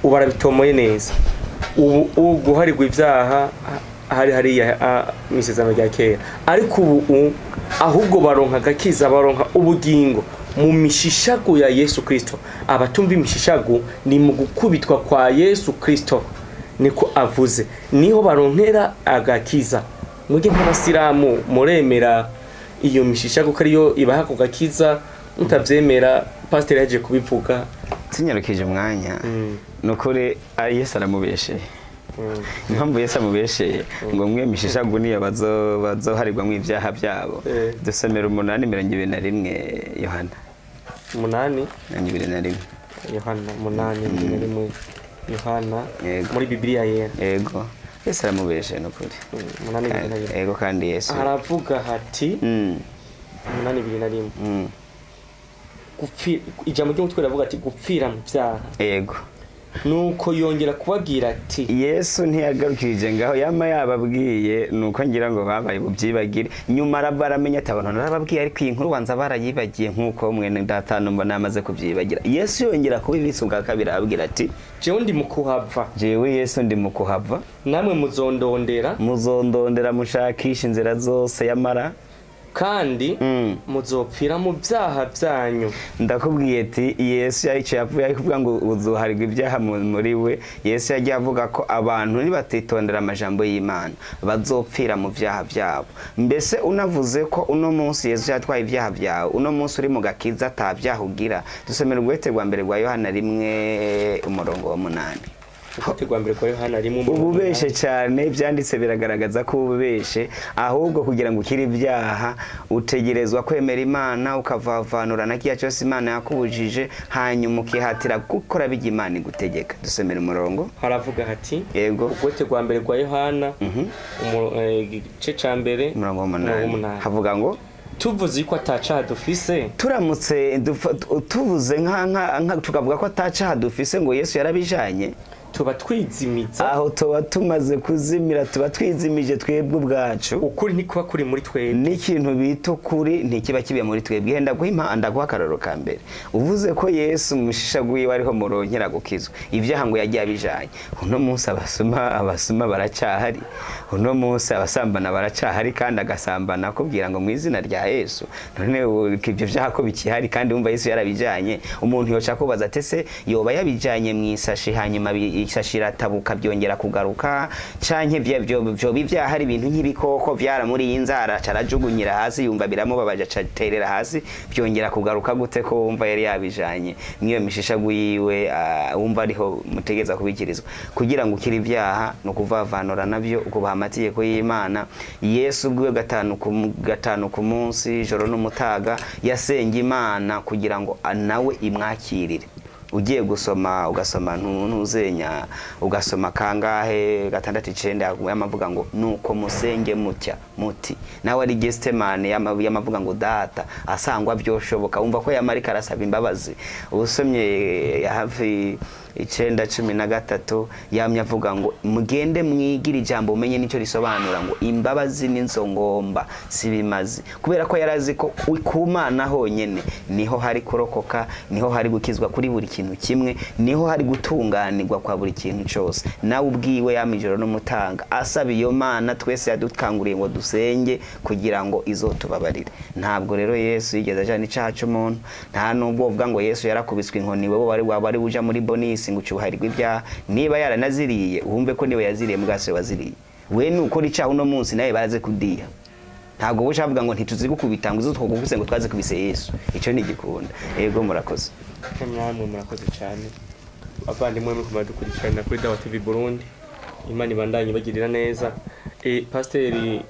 ubu arabitomoye neza ubu guharirwa ibyaha hariya misezerano rya kera ariko ubu ahubwo baronka agakiza baronka ubugingo mu mishishago ya Yesu Kristo abatumva imishishago ni mu gukubitwa kwa Yesu Kristo niko avuze niho baronkera agakiza muge nk'abasilamu muremera iyo mishishago kariyo ibaha ku gakiza mutavyemera pastor yaje kubivuga tunyarukije umwanya nukuri Yesu aramubesheye impamvu Yesu amubesheye ngo mwe mishishago niyo bazoharirwa mu ibyaha byabo dusomera 8:21 Yohana 8:21 Yohana 8:21 Yohana muri Bibiliya yera yego Yesu aramubesheye nukuri yego kandi Yesu aravuga hati 8:21 gupfira ijambo ry'umutwe ravuga ati gupfira mu byaha yego nuko yongera kubabwira ati Yesu ntiyagarukirije ngaho yama yababwiye nuko ngira ngo babaye bubyibagire nyuma arabaramenya atabantu narababwiye ariko iyi nkuru wanza barayibagiye nkuko mwene datano mbona amaze kubyibagira Yesu yongera kubibisuka kabiri ababwira ati jewe ndi mukuhava Yesu ndi mukuhava namwe muzondondera mushakisha inzira zose yamara kandi muzopfira mu byaha byanyu ndakubwiye ati Yesu yayicaye avuye kuvuga ngo uzoharirwa ibyaha muri we Yesu yagiye avuga ko abantu nibatitondera amajambo y'Imana bazopfira mu byaha byabo mbese unavuze ko uno munsi Yesu yatwaye ibyaha byawe uno munsi uri mu gakiza atabyaha ugira dusomera urwete rwa mbere rwa Yohana 1:8 ububeshe cyane byanditse biragaragaza ko ububeshe ahubwo kugira ngo ukire ibyaha utegerezwa kwemera Imana ukavavanura na kiya cyose Imana yakubujije hanyuma ukihatira gukora bijya Imana igutegeka dusomera umurongo haravuga hati yego ubwote rwa mbere rwa Yohana igice ca mbere 8 havuga ngo tuvuze ko atacaha dufise turamutse tuvuze nka tukavuga ko atacaha dufise ngo Yesu yarabijanye tuba twizimiza aho tuba tumaze kuzimira tuba twizimije twebwe ubwacu ukuri ntikuba kuri muri twebwe n'ikintu bita ukuri ntikiba kibe muri twebwe henda guhimanda guha akararo ka mbere uvuze ko Yesu mushishaguye wariho muronkera gukizwa ibyaha ngo yagiye abijanye uno munsi abasuma baracyahari uno munsi abasambana baracyahari kandi agasambana akubwira ngo mu izina rya Yesu none ibyo byaha ko bikihari kandi umva Yesu yarabijanye umuntu yoca kubaza tese yoba yabijanye mu isashi hanyuma ishashira tabuka byongera kugaruka canke byo bivyahari ibintu nk'ibikoko vyara muri inzara carajugunyira hasi yumva biramubabaje caterera hasi byongera kugaruka gute ko wumva yari yabijanye niyo mishisha guyiwe wumva ariho mutegeza kubikirizwa kugira ngo ukiri ibyaha no kuvavanura navyo ukubaha amategeko y'Imana Yesu ubwe gatanu ku munsi ijoro n'umutaga yasenga Imana kugira ngo nawe imwakirire ugiye gusoma ugasoma ntuzenya ugasoma kangahe 6:9 yamavuga ngo nuko musenge mutya muti nawe ari Gestemane yamavuga ngo data asangwa byoshoboka umva ko yamarika arasaba imbabazi usomye hafi 9:13 yamye avuga ngo mugende mwigira ijambo umenye nicyo risobanura ngo imbabazi n'inzongomba sibimazi kubera ko yarazi ko kumana honyene niho hari kurokoka niho hari gukizwa kuri buri kintu kimwe niho hari gutunganirwa kwa buri kintu cyose nawe ubwiwe yamijoro no mutanga asaba iyo Mana twese yadukanguriye ngo dusenge kugira ngo izotubabarire ntabwo rero Yesu yigeze ajana icaha cy'umuntu nta nubwo uvuga ngo Yesu yarakubiswe inkoni wewe wari uja muri bonisi munsi ngo ucuharirwe ibyaha niba yaranaziriye wumve ko niwe yaziriye mugase waziriye we nukora icyaha uno munsi nawe baraze kudiha ntabwo bo shavuga ngo ntituzi gukubita ngo uzutwogukuse ngo twaze kubise Yesu icyo ni gikunda yego murakoze namwe murakoze cyane abandimwe muri kumadukurikirana kuri Dawa TV Burundi Imana ibandanye bagirira neza pasiteri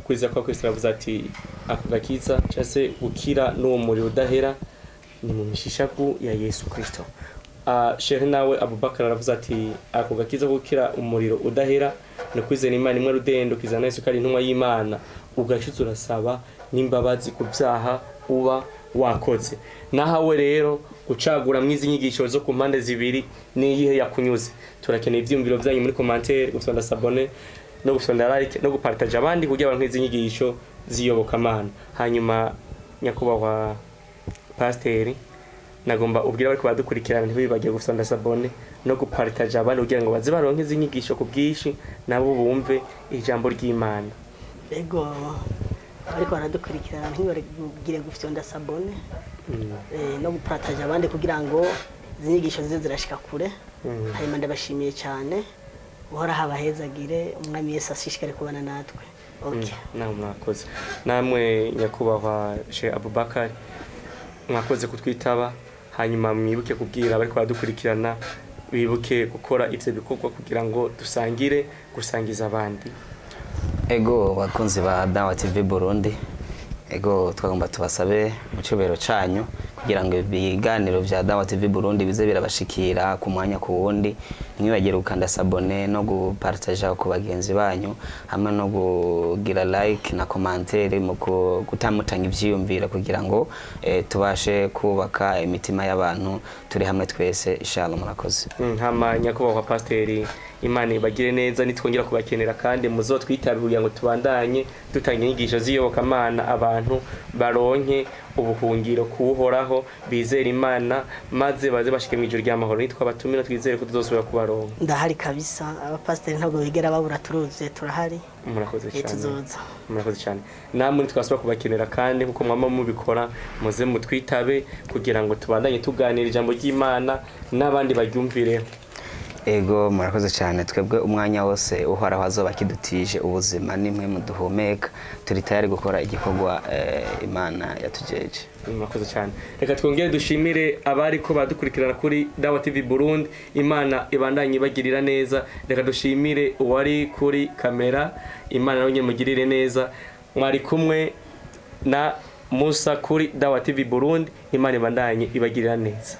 kwiza kwa Kristo yavuze ati ako gakiza cyase gukira n'uwo muriro udahera ni mu mishishaku ya Yesu Kristo Sheikh nawe Abubakar aravuze ati ako gakiza gukira umuriro udahera no kwizera Imana imwe rudendo kizana Yesu kari intumwa y'Imana ugashize urasaba n'imbabazi ku byaha uba wakoze nahawe rero gucagura mwizi nyigisho zo ku mpande zibiri ni yihe yakunyuze turakeneye ivyumviro byanyu muri commentaire gusonda sabone no gusonda like no gupartage abandi kugira abantu izi nyigisho ziyoboka Mana hanyuma nyakubahwa pasteri nagomba ubwira bari kubadukurikirana ntibibagiye gusonda sabone no gupartage abandi kugira ngo baze baronke izi nyigisho ku bwishi nabo bumve ijambo ry'Imana ego ariko baradukurikirana ntibagire gufyonda sabone no gupartage abandi kugira ngo izi nyigisho zize zirashika kure hanyuma ndabashimiye cyane uhora habahezagire umwami Yesu ashishikare kubana natwe nawe mwakoze namwe nyakubahwa Sheikh Abubakar mwakoze kutwitaba hanyuma mwibuke kubwira bari kwadukurikirana bibuke gukora ivyo bikorwa kugira ngo dusangire gusangiza abandi ego bakunzi ba Dawa TV Burundi ego twagomba tubasabe mu cyubero canyu kugira ngo ibiganiro vya Dawa TV Burundi bize birabashikira ku mwanya ku wundi mwibagire ukanda sabone no gupartage ku bagenzi banyu hamwe no kugira like na commentaire mu gutamutanga ivyiyumvira kugira ngo tubashe kubaka imitima y'abantu turi hamwe twese inshallah murakoze hama nyakubahwa pasteri Imana ibagire neza nitwongera kubakenera kandi muzotwitabira ngo tubandanye dutanga inyigisho ziyoboka Mana abantu baronke ubuhungiro kuhoraho bizera Imana maze baze bashike mu ijuru ry'amahoro nitwa batumira twizere ko tuzosubira kubaronka ndahari kabisa abapasteri ntabwo bigera babura turuze turahari murakoze cyane tuzoza murakoze cyane namwe twasubira kubakenera kandi kuko mwama mubikora muze mutwitabe kugira ngo tubandanye tuganira ijambo ry'Imana n'abandi baryumvireho ego murakoze cyane twebwe umwanya wose uhoraho azoba kidutije ubuzima nimwe muduhumeka turi tayari gukora igikorwa Imana yatujeje murakoze cyane reka twongere dushimire abari ko badukurikirana kuri Dawa TV Burundi Imana ibandanye bagirira neza reka dushimire uwari kuri kamera Imana nawe mugirire neza mwari kumwe na Musa kuri Dawa TV Burundi Imana ibandanye ibagirira neza